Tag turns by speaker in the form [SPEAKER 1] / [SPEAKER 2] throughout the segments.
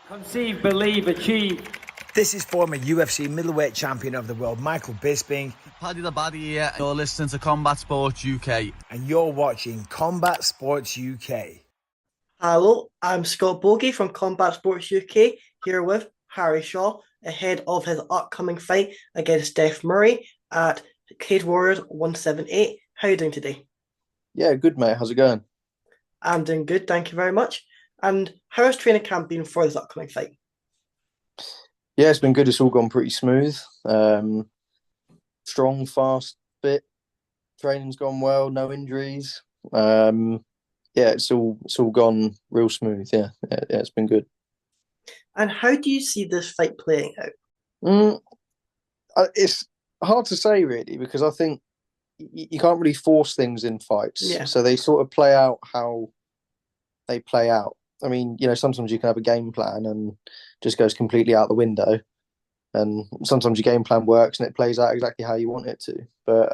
[SPEAKER 1] Conceive, believe, achieve.
[SPEAKER 2] This is former UFC middleweight champion of the world, Michael Bisping.
[SPEAKER 3] Paddy the Baddy here. You're listening to Combat Sports UK.
[SPEAKER 2] And you're watching Combat Sports UK.
[SPEAKER 4] Hello, I'm Scott Bogie from Combat Sports UK, here with Harry Shaw, ahead of his upcoming fight against Stef Murray at Cage Warriors 178. How are you doing today?
[SPEAKER 5] Yeah, good, mate. How's it going?
[SPEAKER 4] I'm doing good, thank you very much. And how has training camp been for this upcoming fight?
[SPEAKER 5] Yeah, it's been good. It's all gone pretty smooth. Strong, fast, fit. Training's gone well. No injuries. Yeah, it's all gone real smooth. Yeah, it's been good.
[SPEAKER 4] And how do you see this fight playing
[SPEAKER 5] out? It's hard to say, really, because I think you can't really force things in fights.
[SPEAKER 4] Yeah.
[SPEAKER 5] So they sort of play out how they play out. I mean, sometimes you can have a game plan and just goes completely out the window. And sometimes your game plan works and it plays out exactly how you want it to. But,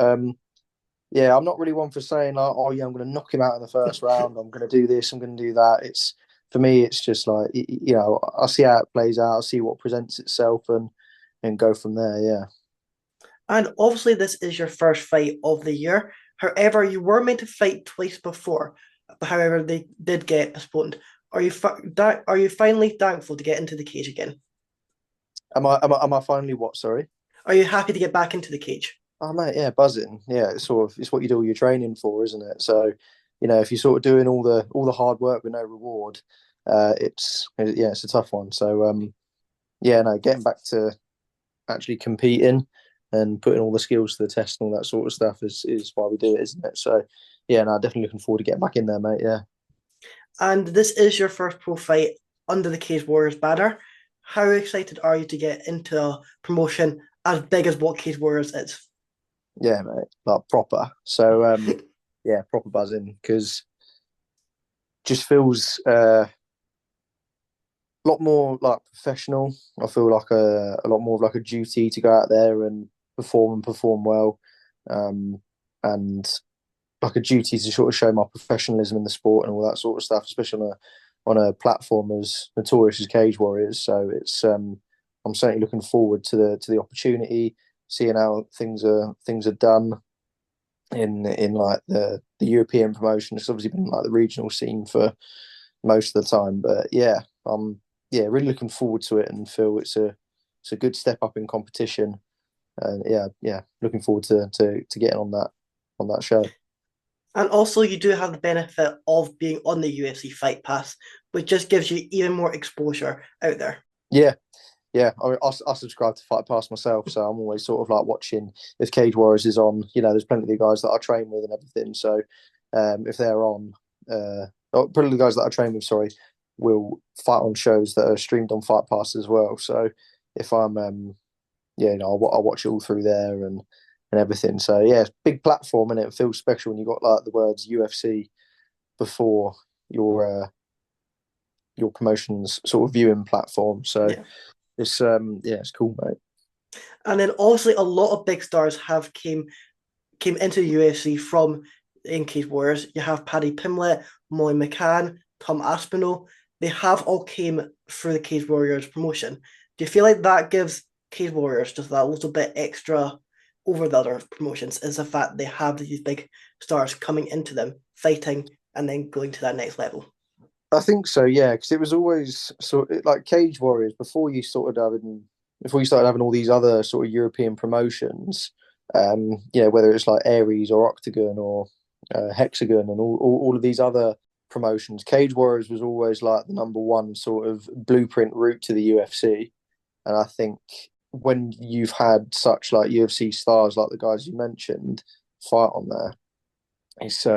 [SPEAKER 5] yeah, I'm not really one for saying, like, oh, yeah, I'm going to knock him out in the first round. I'm going to do this. I'm going to do that. For me, it's just like, I'll see how it plays out. I'll see what presents itself and go from there, yeah.
[SPEAKER 4] And obviously this is your first fight of the year. However, you were meant to fight twice before. However, they did get postponed. Are you finally thankful to get into the cage again?
[SPEAKER 5] Am I finally what? Sorry.
[SPEAKER 4] Are you happy to get back into the cage?
[SPEAKER 5] Oh mate, yeah, buzzing. Yeah, it's what you do all your training for, isn't it? So, if you're sort of doing all the hard work with no reward, it's a tough one. So, getting back to actually competing and putting all the skills to the test and all that sort of stuff is why we do it, isn't it? So, yeah, definitely looking forward to getting back in there, mate. Yeah.
[SPEAKER 4] And this is your first pro fight under the Cage Warriors banner. How excited are you to get into a promotion as big as what Cage Warriors is?
[SPEAKER 5] Yeah, mate, like proper. So, yeah, proper buzzing because just feels a lot more like professional. I feel like a lot more of like a duty to go out there and perform well, and like a duty to sort of show my professionalism in the sport and all that sort of stuff, especially on a platform as notorious as Cage Warriors. So it's I'm certainly looking forward to the opportunity, seeing how things are done in like the European promotion. It's obviously been like the regional scene for most of the time, but yeah, I'm really looking forward to it and feel it's a good step up in competition. And yeah, looking forward to getting on that show.
[SPEAKER 4] And also, you do have the benefit of being on the UFC Fight Pass, which just gives you even more exposure out there.
[SPEAKER 5] Yeah. I mean, I subscribe to Fight Pass myself, so I'm always sort of like watching if Cage Warriors is on. There's plenty of the guys that I train with and everything. So if they're on, plenty of the guys that I train with, will fight on shows that are streamed on Fight Pass as well. So if I'm, I'll watch it all through there and everything. So yeah, it's a big platform and it feels special when you got like the words UFC before your promotion's sort of viewing platform. So yeah. It's cool, mate.
[SPEAKER 4] And then obviously a lot of big stars have came into the UFC from in Cage Warriors. You have Paddy Pimblett, Molly McCann, Tom Aspinall. They have all came through the Cage Warriors promotion. Do you feel like that gives Cage Warriors just that little bit extra over the other promotions, is the fact they have these big stars coming into them, fighting, and then going to that next level?
[SPEAKER 5] I think so, yeah, because it was always like Cage Warriors before you started having all these other sort of European promotions. Whether it's like Aries or Octagon or Hexagon and all of these other promotions, Cage Warriors was always like the number one sort of blueprint route to the UFC. And I think when you've had such like UFC stars like the guys you mentioned fight on there, it's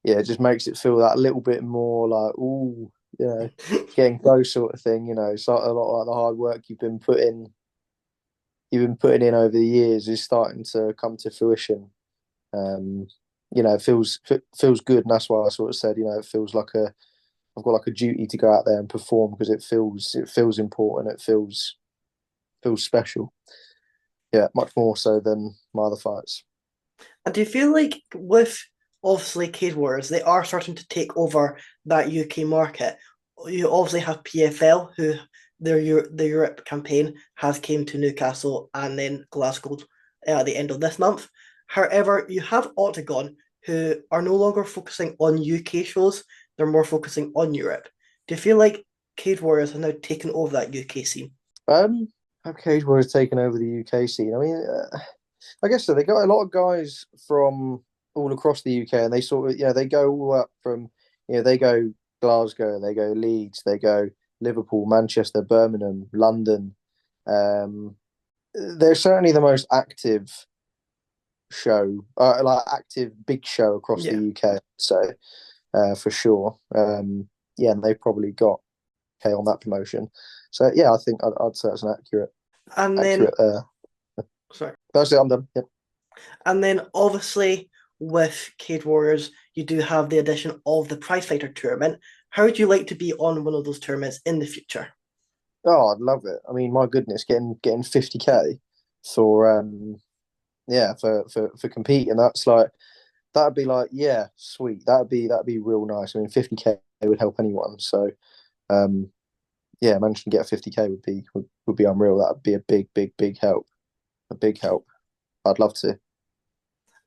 [SPEAKER 5] it just makes it feel that little bit more like, ooh, getting close sort of thing. It's like a lot like the hard work you've been putting in over the years is starting to come to fruition. It feels good, and that's why I sort of said, it feels like I've got like a duty to go out there and perform because it feels important. It feels special. Yeah, much more so than my other fights.
[SPEAKER 4] And do you feel like with obviously Cage Warriors, they are starting to take over that UK market? you obviously have PFL, who the Europe campaign has came to Newcastle and then Glasgow at the end of this month. However, you have Octagon, who are no longer focusing on UK shows; they're more focusing on Europe. Do you feel like Cage Warriors have now taken over that UK scene?
[SPEAKER 5] Have Cage Warriors taken over the UK scene? I mean, I guess so. They got a lot of guys from all across the UK, and they sort of, they go all up from, they go Glasgow, they go Leeds, they go Liverpool, Manchester, Birmingham, London. They're certainly the most active show, like active big show across the UK. So, for sure, yeah, and they've probably got K on that promotion. So yeah, I think I'd say it's an accurate.
[SPEAKER 4] And then, sorry,
[SPEAKER 5] that's it. I'm done. Yep.
[SPEAKER 4] And then obviously with Cage Warriors, you do have the addition of the Prize Fighter tournament. How would you like to be on one of those tournaments in the future?
[SPEAKER 5] Oh, I'd love it. I mean, my goodness, getting 50K for for competing. That'd be like, yeah, sweet. That'd be real nice. I mean, 50K would help anyone. So yeah, managing to get a 50K would be unreal. That'd be a big help. A big help. I'd love to.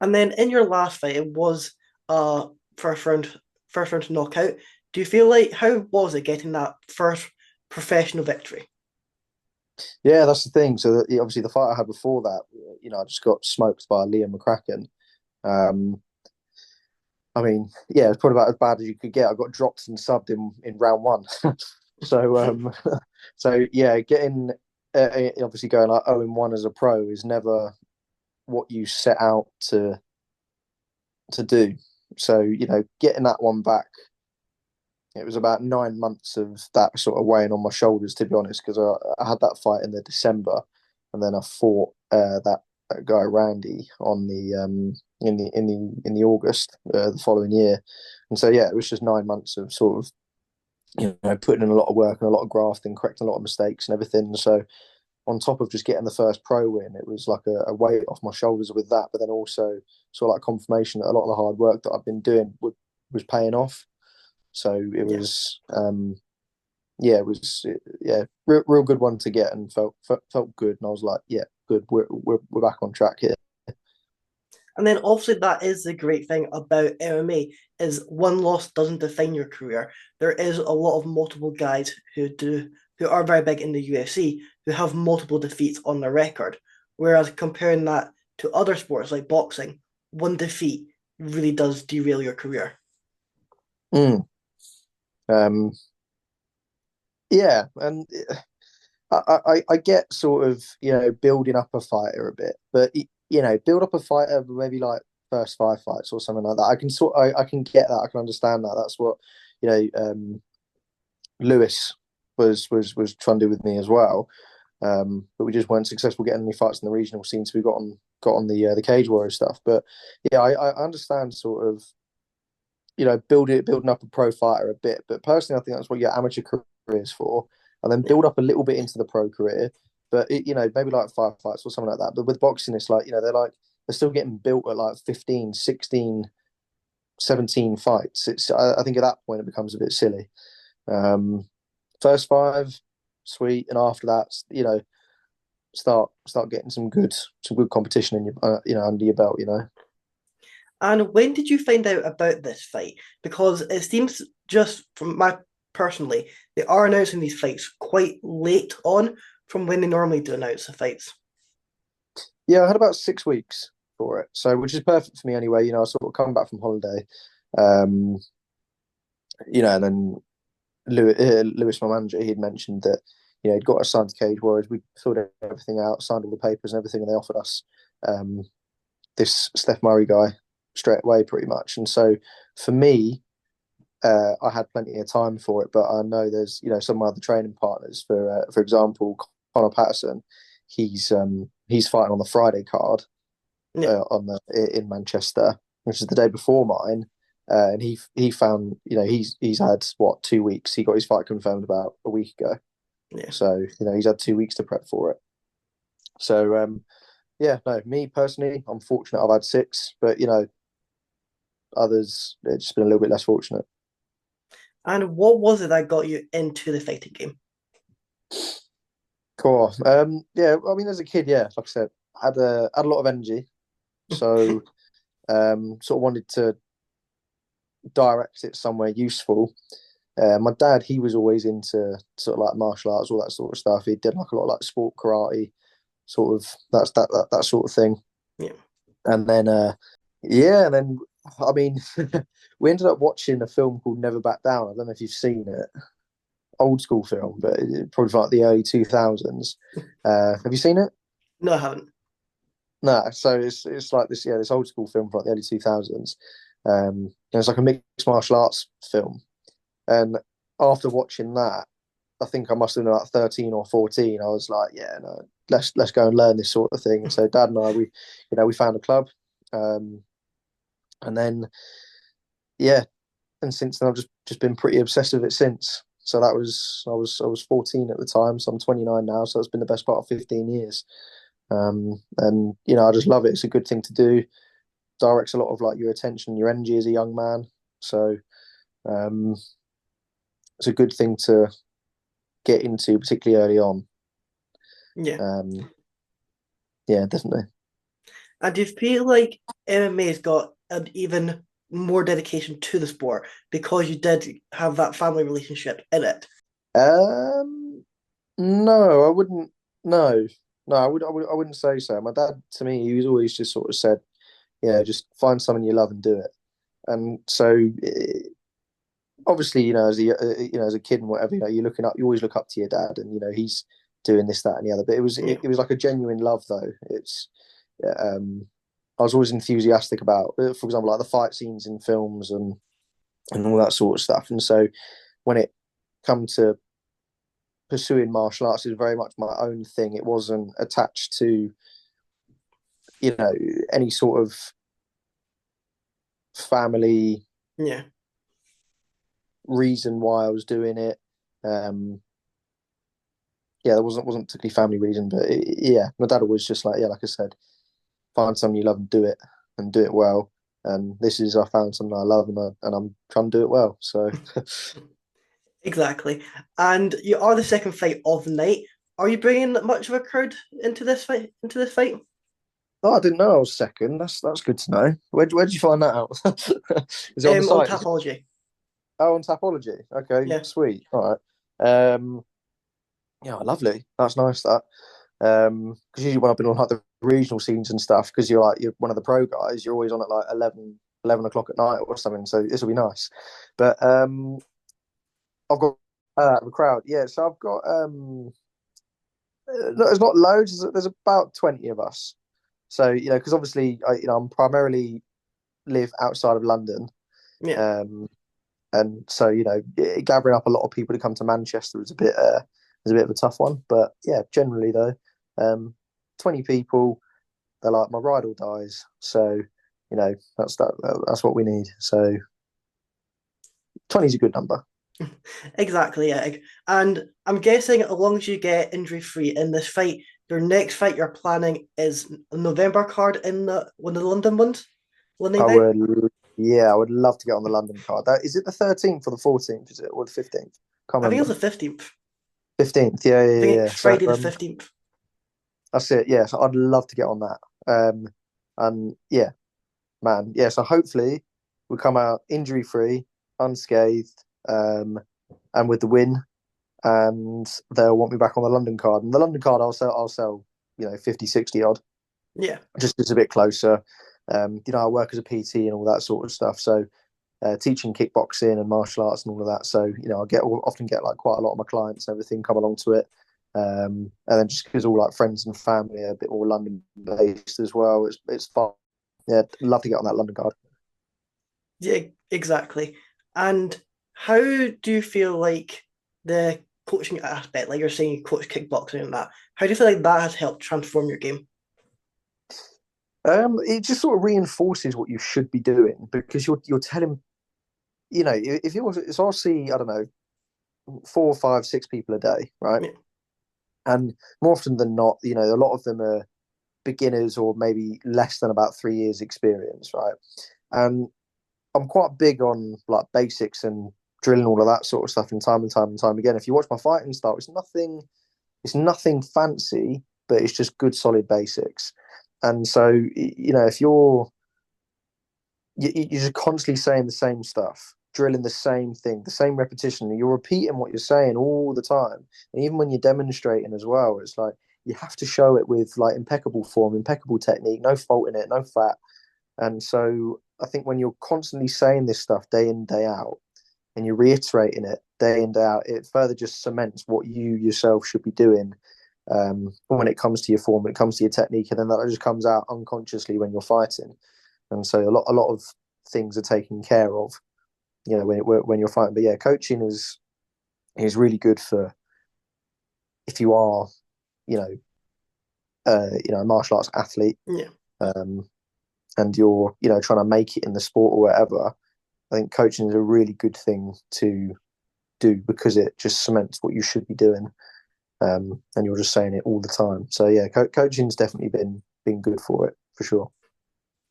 [SPEAKER 4] And then in your last fight, it was first round knockout. Do you feel like how was it getting that first professional victory?
[SPEAKER 5] Yeah, that's the thing. So obviously the fight I had before that, I just got smoked by Liam McCracken. I mean, yeah, it's probably about as bad as you could get. I got dropped and subbed in round one. So so yeah, getting obviously going like 0-1 as a pro is never what you set out to do. So getting that one back, it was about 9 months of that sort of weighing on my shoulders, to be honest, because I had that fight in the December, and then I fought that guy Randy on the in the August the following year, and so yeah, it was just 9 months of sort of putting in a lot of work and a lot of grafting, correcting a lot of mistakes and everything. So on top of just getting the first pro win, it was like a weight off my shoulders with that, but then also sort of like confirmation that a lot of the hard work that I've been doing was paying off. So it was, yeah, it was, yeah, real good one to get, and felt good. And I was like, yeah, good. We're back on track here.
[SPEAKER 4] And then obviously that is the great thing about MMA is one loss doesn't define your career. There is a lot of multiple guys who are very big in the UFC who have multiple defeats on their record. Whereas comparing that to other sports like boxing, one defeat really does derail your career.
[SPEAKER 5] Mm. Yeah, and I get sort of building up a fighter a bit, but build up a fighter maybe like first 5 fights or something like that. I can get that. I can understand that. That's what Lewis was trying to do with me as well. But we just weren't successful getting any fights in the regional scene, so we got on the Cage Warrior stuff. But yeah, I understand sort of building up a pro fighter a bit. But personally, I think that's what your amateur career is for, and then build up a little bit into the pro career. But maybe like 5 fights or something like that. But with boxing, it's like they're still getting built at like 15, 16, 17 fights. I think at that point it becomes a bit silly. First 5, sweet, and after that, start getting some good competition in your under your belt.
[SPEAKER 4] And when did you find out about this fight? Because it seems just from my personally, they are announcing these fights quite late on from when they normally do announce the fights.
[SPEAKER 5] Yeah, I had about 6 weeks for it, so which is perfect for me anyway. I sort of come back from holiday, and then Lewis, my manager, he'd mentioned that he'd got us signed to Cage Warriors. We filled everything out, signed all the papers and everything, and they offered us this Stef Murray guy straight away, pretty much. And so for me, I had plenty of time for it, but I know there's some of my other training partners. For example, Connor Patterson, he's fighting on the Friday card in Manchester, which is the day before mine. And he found he's had 2 weeks. He got his fight confirmed about a week ago.
[SPEAKER 4] Yeah.
[SPEAKER 5] So he's had 2 weeks to prep for it. So yeah, no, me personally, I'm fortunate. I've had 6, but others, it's just been a little bit less fortunate.
[SPEAKER 4] And what was it that got you into the fighting game?
[SPEAKER 5] Cool. Yeah, I mean, as a kid, yeah, like I said, had a lot of energy, so sort of wanted to direct it somewhere useful. My dad, he was always into sort of like martial arts, all that sort of stuff. He did like a lot of like sport karate, sort of that sort of thing.
[SPEAKER 4] Yeah.
[SPEAKER 5] And then yeah, and then I mean, we ended up watching a film called Never Back Down. I don't know if you've seen it. Old school film, but probably from like the early 2000s. Have you seen it?
[SPEAKER 4] No, I haven't.
[SPEAKER 5] No, so it's like this old school film from like the early 2000s. And it's like a mixed martial arts film. And after watching that, I think I must have been about 13 or 14. I was like, yeah, no, let's go and learn this sort of thing. And so Dad and I, we found a club, um, and then yeah, and since then I've just been pretty obsessed with it since. So that was I was 14 at the time, so I'm 29 now. So it's been the best part of 15 years. And I just love it. It's a good thing to do. Directs a lot of like your attention, your energy as a young man. So um, it's a good thing to get into, particularly early on.
[SPEAKER 4] Yeah.
[SPEAKER 5] Um, yeah, definitely.
[SPEAKER 4] And do you feel like MMA has got an even more dedication to the sport because you did have that family relationship in it?
[SPEAKER 5] Um, no, I wouldn't. No, no, I wouldn't say so. My dad, to me, he was always just sort of said, "Yeah, just find something you love and do it." And so, obviously, as a kid and whatever, you always look up to your dad, and he's doing this, that, and the other. But
[SPEAKER 4] Yeah.
[SPEAKER 5] it was like a genuine love, though. Um, I was always enthusiastic about, for example, like the fight scenes in films and all that sort of stuff. And so, when it come to pursuing martial arts, is very much my own thing. It wasn't attached to any sort of family
[SPEAKER 4] Yeah.
[SPEAKER 5] reason why I was doing it. Um, yeah, there wasn't particularly family reason, but yeah, my dad was just like, yeah, like I said, find something you love and do it well. And this is I found something I love and I'm trying to do it well. So
[SPEAKER 4] Exactly. And you are the second fight of the night. Are you bringing much of a crowd into this fight?
[SPEAKER 5] oh, I didn't know I was second. That's good to know. Where'd you find that out? Is it on the
[SPEAKER 4] On
[SPEAKER 5] site? Is it?
[SPEAKER 4] Tapology.
[SPEAKER 5] Oh, on Tapology. Okay,
[SPEAKER 4] Yeah.
[SPEAKER 5] sweet. All right. Yeah, lovely. That's nice. That because usually when I've been on like the regional scenes and stuff, because you're one of the pro guys, you're always on at like 11 o'clock at night or something. So this will be nice. But I've got the crowd. Yeah, so I've got there's not loads. There's about 20 of us. So because obviously I'm primarily live outside of London,
[SPEAKER 4] Yeah.
[SPEAKER 5] um, and so gathering up a lot of people to come to Manchester is a bit of a tough one. But yeah, generally though, 20 people. They're like my ride or dies. So that's what we need. So 20 is a good number.
[SPEAKER 4] Exactly, yeah. And I'm guessing as long as you get injury free in this fight, your next fight you're planning is a November card in the one of the London ones? London
[SPEAKER 5] I
[SPEAKER 4] event?
[SPEAKER 5] would, yeah, I would love to get on the London card. That is it. The 13th or the 14th? Is it or the 15th? Can't
[SPEAKER 4] I think it's
[SPEAKER 5] remember.
[SPEAKER 4] the 15th.
[SPEAKER 5] 15th. Yeah,
[SPEAKER 4] I
[SPEAKER 5] yeah,
[SPEAKER 4] think
[SPEAKER 5] yeah.
[SPEAKER 4] it's
[SPEAKER 5] So
[SPEAKER 4] Friday the 15th.
[SPEAKER 5] that's it. Yeah, so I'd love to get on that. And yeah, man. Yeah, so hopefully we come out injury free, unscathed, and with the win, and they'll want me back on the London card. And the London card, I'll sell, 50, 60 odd,
[SPEAKER 4] Yeah.
[SPEAKER 5] just it's a bit closer. I work as a PT and all that sort of stuff. So teaching kickboxing and martial arts and all of that. So often get like quite a lot of my clients and everything come along to it. And then just because all like friends and family are a bit more London based as well, it's fun. Yeah, love to get on that London card.
[SPEAKER 4] Yeah, exactly. And how do you feel like the coaching aspect, like you're saying you coach kickboxing and that, how do you feel like that has helped transform your game?
[SPEAKER 5] It just sort of reinforces what you should be doing because you're telling, if you so I'll see, I don't know, 4, 5, 6 people a day, right?
[SPEAKER 4] Yeah.
[SPEAKER 5] And more often than not, a lot of them are beginners or maybe less than about 3 years experience, right? And I'm quite big on like basics and drilling all of that sort of stuff in time and time and time again. If you watch my fighting style, it's nothing fancy, but it's just good solid basics. And so, if you're just constantly saying the same stuff, drilling the same thing, the same repetition, and you're repeating what you're saying all the time. And even when you're demonstrating as well, it's like you have to show it with like impeccable form, impeccable technique, no fault in it, no fat. And so I think when you're constantly saying this stuff day in, day out, and you're reiterating it day in, day out, it further just cements what you yourself should be doing when it comes to your form, when it comes to your technique, and then that just comes out unconsciously when you're fighting. And so a lot of things are taken care of, when you're fighting. But yeah, coaching is really good for if you are, a martial arts athlete, and you're trying to make it in the sport or whatever. I think coaching is a really good thing to do because it just cements what you should be doing, and you're just saying it all the time. So yeah, coaching's definitely been good for it for sure.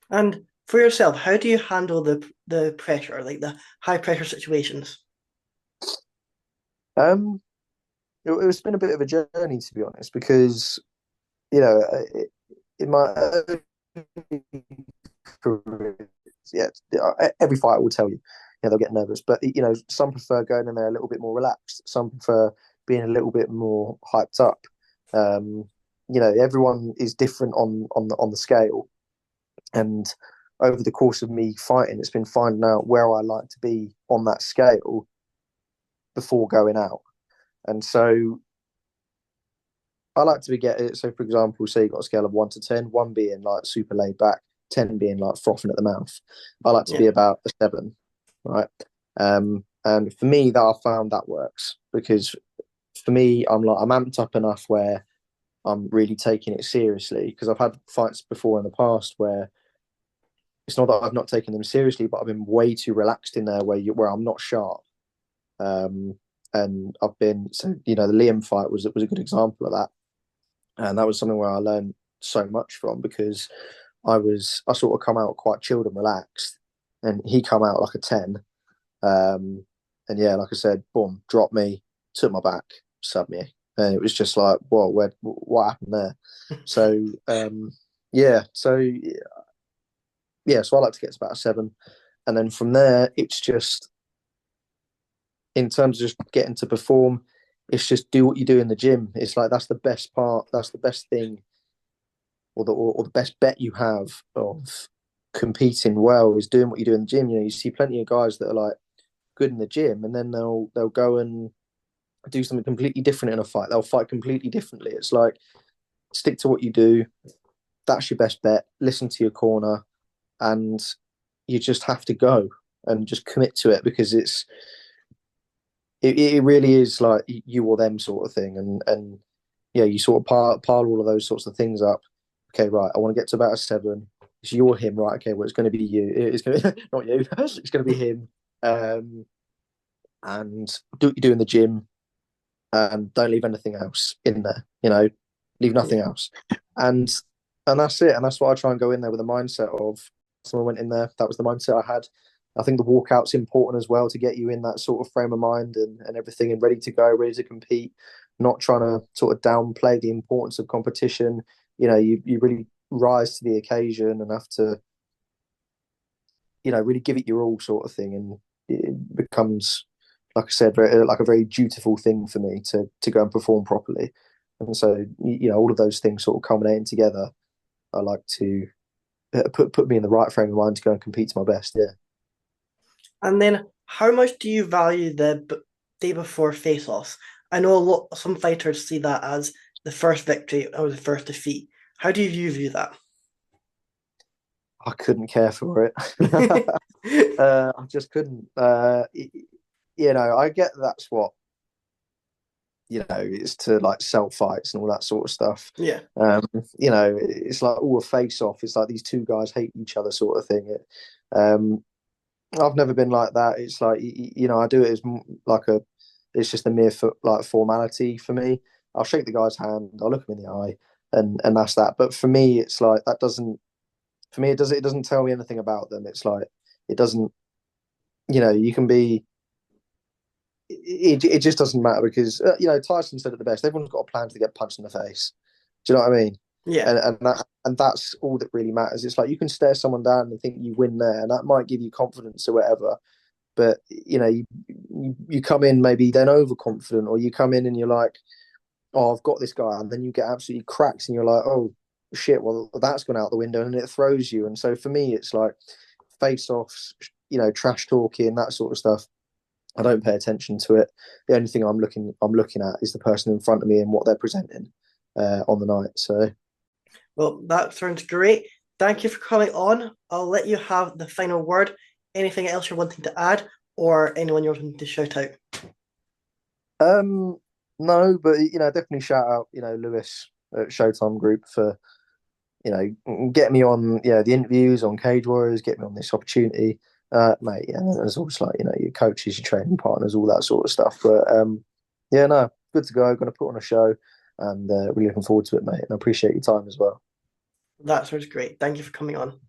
[SPEAKER 4] And for yourself, how do you handle the pressure, like the high pressure situations?
[SPEAKER 5] It's been a bit of a journey, to be honest, because in my career, every fighter will tell you, they'll get nervous, but some prefer going in there a little bit more relaxed. Some prefer being a little bit more hyped up. Everyone is different on the scale, and over the course of me fighting, it's been finding out where I like to be on that scale before going out. And so I like to so for example, say you've got a scale of 1 to 10, 1 being like super laid back, 10 being like frothing at the mouth. I like to be about a 7, right? And for me, that I found that works, because for me, I'm amped up enough where I'm really taking it seriously, because I've had fights before in the past where it's not that I've not taken them seriously, but I've been way too relaxed in there where I'm not sharp. And I've been, so the Liam fight was a good example of that, and that was something where I learned so much from, because I sort of come out quite chilled and relaxed, and he come out like a 10, and yeah, like I said, boom, dropped me, took my back, sub me, and it was just like, whoa, what happened there? So so I like to get to about a 7, and then from there, it's just, in terms of just getting to perform, it's just do what you do in the gym. It's like that's the best part. That's the best thing, or the best bet you have of competing well, is doing what you do in the gym. You see plenty of guys that are like good in the gym, and then they'll go and do something completely different in a fight. They'll fight completely differently. It's like, stick to what you do. That's your best bet. Listen to your corner, and you just have to go and just commit to it, because it really is like you or them sort of thing. And yeah, you sort of pile all of those sorts of things up. Okay, right, I want to get to about a 7. It's you or him, right? Okay, well, it's going to be you. It's going to not you. It's going to be him. And do what you do in the gym, and don't leave anything else in there. Leave nothing else. And that's it. And that's what I try and go in there with a mindset of. So I went in there, that was the mindset I had. I think the walkout's important as well, to get you in that sort of frame of mind and everything, and ready to go, ready to compete, not trying to sort of downplay the importance of competition. You really rise to the occasion and have to, really give it your all, sort of thing. And it becomes, like I said, like a very dutiful thing for me to go and perform properly. And so, all of those things sort of culminating together, I like to put me in the right frame of mind to go and compete to my best. Yeah.
[SPEAKER 4] And then, how much do you value the day before face-offs? I know some fighters see that as the first victory or the first defeat. How do you view that?
[SPEAKER 5] I couldn't care for it. I just couldn't. I get that's what, it's to like sell fights and all that sort of stuff.
[SPEAKER 4] Yeah.
[SPEAKER 5] It's like all a face-off. It's like these two guys hate each other, sort of thing. I've never been like that. It's like, I do it as like it's just a mere formality for me. I'll shake the guy's hand, I'll look him in the eye, and that's that. But for me, it's like that doesn't. For me, it doesn't tell me anything about them. It's like it doesn't. You can be it just doesn't matter because Tyson said it the best. Everyone's got a plan to get punched in the face. Do you know what I mean?
[SPEAKER 4] Yeah.
[SPEAKER 5] And that's all that really matters. It's like you can stare someone down and think you win there, and that might give you confidence or whatever. But you come in maybe then overconfident, or you come in and you're like, oh, I've got this guy, and then you get absolutely cracked, and you're like, oh shit, well that's gone out the window, and it throws you. And so for me, it's like face-offs, trash talking, that sort of stuff. I don't pay attention to it. The only thing I'm looking at is the person in front of me and what they're presenting on the night. So,
[SPEAKER 4] well, that sounds great. Thank you for coming on. I'll let you have the final word. Anything else you're wanting to add, or anyone you're wanting to shout out?
[SPEAKER 5] No, but definitely shout out, Lewis at Showtime Group for, get me on, the interviews on Cage Warriors, get me on this opportunity, mate. Yeah, and there's also like, your coaches, your training partners, all that sort of stuff. But yeah, no, good to go. Going to put on a show, and really looking forward to it, mate. And I appreciate your time as well.
[SPEAKER 4] That sounds great. Thank you for coming on.